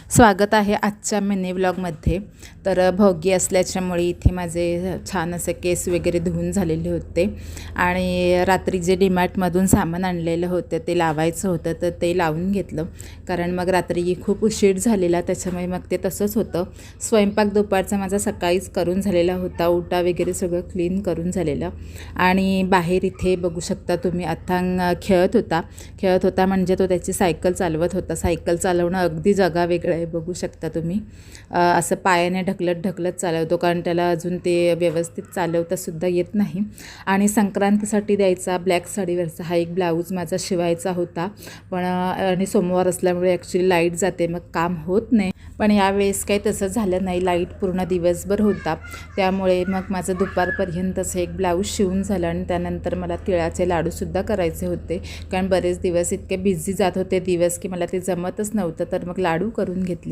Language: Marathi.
स्वागत आहे आजच्या मिनी व्लॉगमध्ये। तर भोगी असल्याच्यामुळे इथे माझे छान असे केस वगैरे धुवून झालेले होते आणि रात्री जे डीमार्टमधून सामान आणलेलं होतं ते लावायचं होतं, तर ते लावून घेतलं कारण मग रात्री खूप उशीर झालेला, त्याच्यामुळे मग ते तसंच होतं। स्वयंपाक दुपारचा माझा सकाळीच करून झालेला होता, ओटा वगैरे सगळं क्लीन करून झालेलं आणि बाहेर इथे बघू शकता तुम्ही अथांग खेळत होता म्हणजे तो त्याची सायकल चालवत होता। सायकल चालवणं अगदी जगा वेगळं आहे, बघू शकता तुम्ही। असं पायाने ढकलत चालवतो कारण त्याला अजून ते व्यवस्थित चालवता सुद्धा येत नाही। आणि संक्रांतीसाठी द्यायचा ब्लॅक साडीवरचा हा एक ब्लाऊज माझा शिवायचा होता, पण आणि सोमवार असल्यामुळे ॲक्च्युली लाईट जाते, मग काम होत नाही। पण यावेळेस काही तसं झालं नाही, लाईट पूर्ण दिवसभर होता, त्यामुळे मग माझं दुपारपर्यंतच एक ब्लाऊज शिवून झालं आणि त्यानंतर मला तिळाचे लाडूसुद्धा करायचे होते कारण बरेच दिवस इतके बिझी जात होते दिवस की मला ते जमतच नव्हतं, तर मग लाडू करून घेतले।